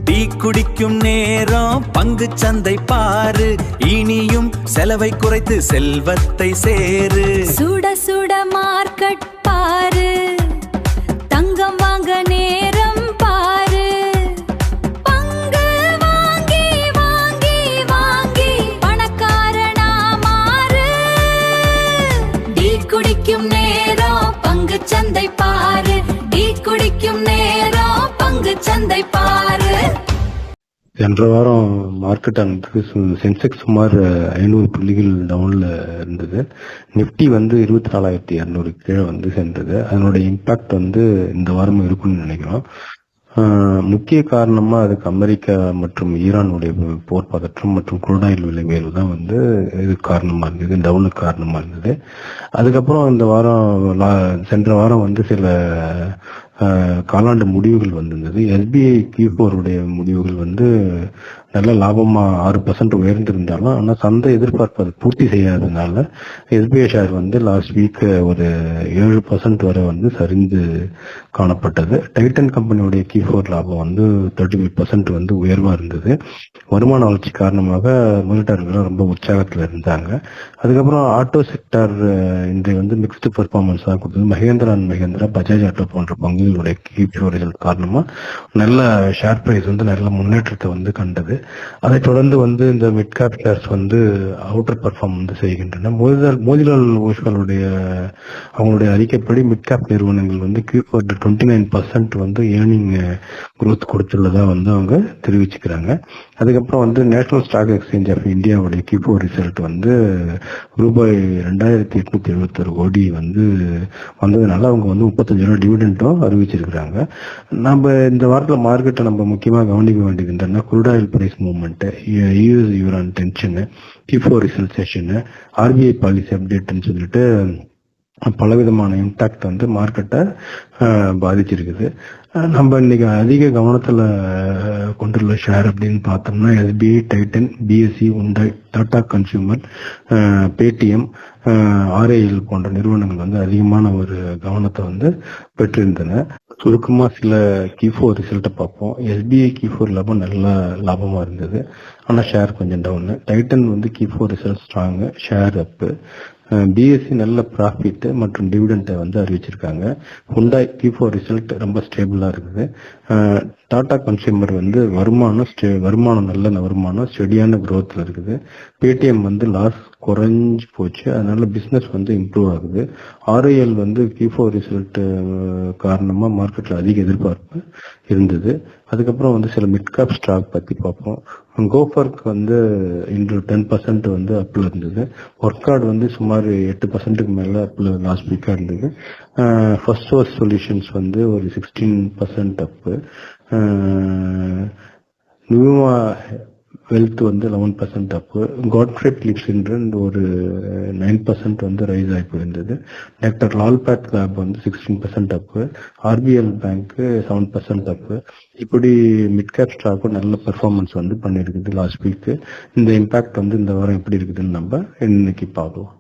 Tea குடிக்கும் நேரம் பங்கு சந்தை பாரு, இனியும் செலவை குறைத்து செல்வத்தை சேரு. சுட சுட மார்க்கெட் பாரு, தங்கம் வாங்க நேரம் பாரு, பங்கு வாங்கி வாங்கி வாங்கி பணக்காரனா மாறு. டீ குடிக்கும் நேரம் பங்கு சந்தை பாரு, டீ குடிக்கும் நேரம் பங்கு சந்தை பாரு. சென்ற வாரம் மார்க்கெட் ஆனது சென்செக்ஸ் சுமார் 500 புள்ளிகள் டவுன்ல இருந்தது. நிப்டி 24,200 கீழே சென்றது. அதனோட இம்பாக்ட் இந்த வாரம் இருக்குன்னு நினைக்கிறோம். முக்கிய காரணமா அதுக்கு அமெரிக்கா மற்றும் ஈரானுடைய போர் பதற்றம் மற்றும் குரூடாயில் விலை உயர்வு தான் இது காரணமா இருந்தது, டவுனுக்கு காரணமா இருந்தது. அதுக்கப்புறம் இந்த வாரம் சென்ற வாரம் சில காலாண்டு முடிவுகள் வந்திருந்தது. எஸ்பிஐ Q4 உடைய முடிவுகள் நல்ல லாபமா 6% உயர்ந்திருந்தாலும் ஆனால் சந்தை எதிர்பார்ப்பது பூர்த்தி செய்யாததுனால எஸ்பிஐ ஷேர் லாஸ்ட் வீக் ஒரு 7% வரை சரிந்து காணப்பட்டது. டைட்டன் கம்பெனியுடைய Q4 லாபம் 35% உயர்வா இருந்தது. வருமான வளர்ச்சி காரணமாக முதலீட்டாளர்கள் ரொம்ப உற்சாகத்தில் இருந்தாங்க. அதுக்கப்புறம் ஆட்டோ செக்டார் இன்றைய மிக்ஸ்டு பெர்ஃபார்மன்ஸ் தான் கொடுத்தது. மஹேந்திரா அண்ட் மஹேந்திரா, பஜாஜ் ஆட்டோ போன்ற பங்குகளுடைய Q4 ரிசல்ட் காரணமா நல்ல ஷேர் பிரைஸ் நல்ல முன்னேற்றத்தை கண்டது. அதை தொடர்ந்து இந்த mid cap shares outer perform செய்கின்றன. மோதிலால் ஓஸ்வாலுடைய அவங்களுடைய அறிக்கைப்படி மிட் கேப் நிறுவனங்கள் Q4 29% ஏர்னிங் குரோத் கொடுத்துள்ளதா அவங்க தெரிவிச்சுக்கிறாங்க. அதுக்கப்புறம் நேஷனல் ஸ்டாக் எக்ஸ்சேஞ்ச் ஆஃப் இந்தியாவுடைய Q4 ரிசல்ட் ரூபாய் 2,871 கோடி வந்ததுனால அவங்க 35 ரூபாய் டிவிடெண்டும் அறிவிச்சிருக்கிறாங்க. நம்ம இந்த வாரத்தில் மார்க்கெட்டை நம்ம முக்கியமாக கவனிக்க வேண்டியது என்னன்னா, crude oil price movement, US Iran டென்ஷனு, Q4 ரிசல்ட் செஷனு, ஆர்பிஐ பாலிசி அப்டேட்னு சொல்லிட்டு பலவிதமான இம்பாக்ட் மார்க்கெட்டை பாதிச்சிருக்குது. நம்ம இன்னைக்கு அதிக கவனத்துல கொண்டுள்ள ஷேர் அப்படின்னு பார்த்தோம்னா எஸ்பிஐ, டைட்டன், பிஎஸ்சி, உண்டாய், டாடா கன்சியூமர், பேடிஎம், ஆர்ஐஎல் போன்ற நிறுவனங்கள் அதிகமான ஒரு கவனத்தை பெற்றிருந்தன. சுருக்கமா சில Q4 ரிசல்ட்டை பார்ப்போம். எஸ்பிஐ Q4 லாபம் நல்ல லாபமா இருந்தது, ஆனா ஷேர் கொஞ்சம் down. Titan Q4 result strong, share up. பிஎஸ்சி நல்ல ப்ராஃபிட் மற்றும் டிவிடெண்டை அறிவிச்சிருக்காங்க. ஹுண்டாய் Q4 ரிசல்ட் ரொம்ப ஸ்டேபிளா இருக்குது. டாடா கன்சியூமர் வருமானம் நல்ல வருமானம் ஸ்டெடியான குரோத்ல இருக்குது. பேடிஎம் லாஸ் குறைஞ்சு போச்சு, அதனால பிசினஸ் இம்ப்ரூவ் ஆகுது. ஆர்ஐஎல் Q4 ரிசல்ட் காரணமா மார்க்கெட்ல அதிக எதிர்பார்ப்பு இருந்தது. அதுக்கப்புறம் சில மிட் கேப் ஸ்டாக் பத்தி பார்ப்போம். கோஃபர்க் இன்று 10% அப்ல இருந்தது. ஒர்க்கார்டு சுமார் 8% மேல அப்ல லாஸ்ட் வீக்கா இருந்தது. ஃபர்ஸ்ட் சோர்ஸ் சொல்யூஷன்ஸ் ஒரு 16% அப்பு. நியூமா வெல்த் 11% அப்பு. காட்ஃப்ரே பிலிப்ஸ் ஒரு 9% ரைஸ் ஆகி போயிருந்தது. டாக்டர் லால் பேத் லேப் 16% அப்பு. ஆர்பிஎல் பேங்க் 7% அப்பு. இப்படி மிட் கேப் ஸ்டாக்கும் நல்ல பெர்ஃபார்மன்ஸ் பண்ணிருக்குது லாஸ்ட் வீக். இந்த இம்பாக்ட் இந்த வாரம் எப்படி இருக்குதுன்னு நம்ம இன்னைக்கு பார்க்கலாம்.